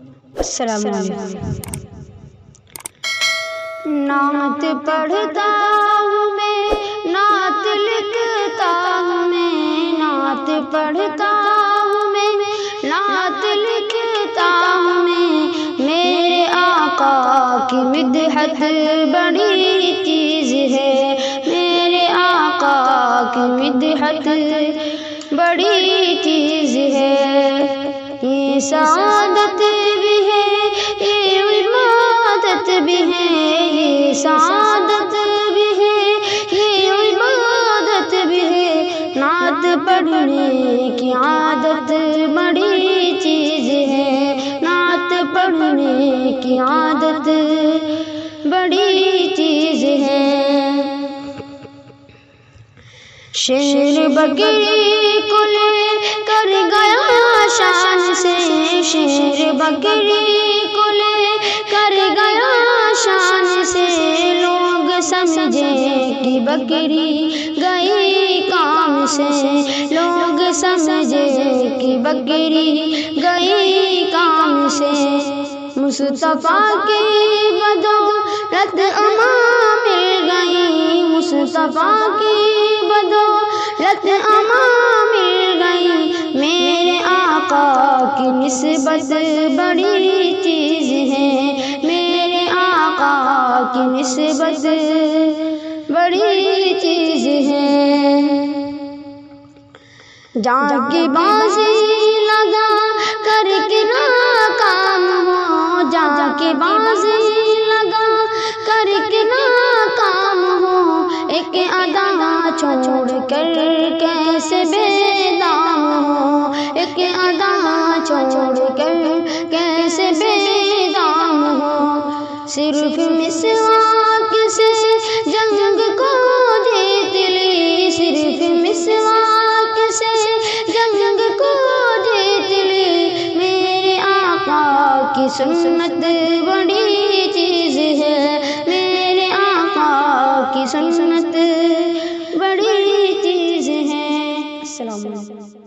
السلام علیکم۔ نعت پڑھتا ہوں میں، نعت لکھتا ہوں میں، نعت پڑھتا ہوں میں، نعت لکھتا ہوں میں، میرے آقا کی مدحت بڑی چیز ہے، میرے آقا کی مدحت بڑی چیز ہے، یہ سعادت بھی ہے، یہ عبادت بھی ہے، یہ سعادت بھی ہے، یہ عبادت بھی ہے، نعت پڑھنے کی عادت بڑی چیز ہے، نعت پڑھنے کی عادت بڑی چیز ہے۔ شیر بکری کو لے کر گیا شان سے، شیر بکری کو لے کر گیا شان سے، لوگ سمجھے کہ بکری گئی کام سے، لوگ سمجھے کہ بکری گئی کام سے، مصطفیٰ کی بدولت اماں مل گئی، مصطفیٰ کی بدولت اماں مل گئی، میرے آقا کی نسبت بڑی چیز ہے، میرے آقا کی نسبت بڑی چیز ہے۔ جان کی بازی لگا کر کے ناکام ہو، جان کی بازی لگا کر کے ناکام ہو، ایک ادا چھوڑ کر کیسے بے دام ہو، ایک ادا چھوڑ کر کیسے بے دام ہو، صرف مسواک سے جنگ کو جیت لی، صرف مسواک سے جنگ کو جیت لی، میرے آقا کی سنت بڑی چیز ہے، میرے آقا کی سنت بڑی چیز ہے۔ السلام علیکم۔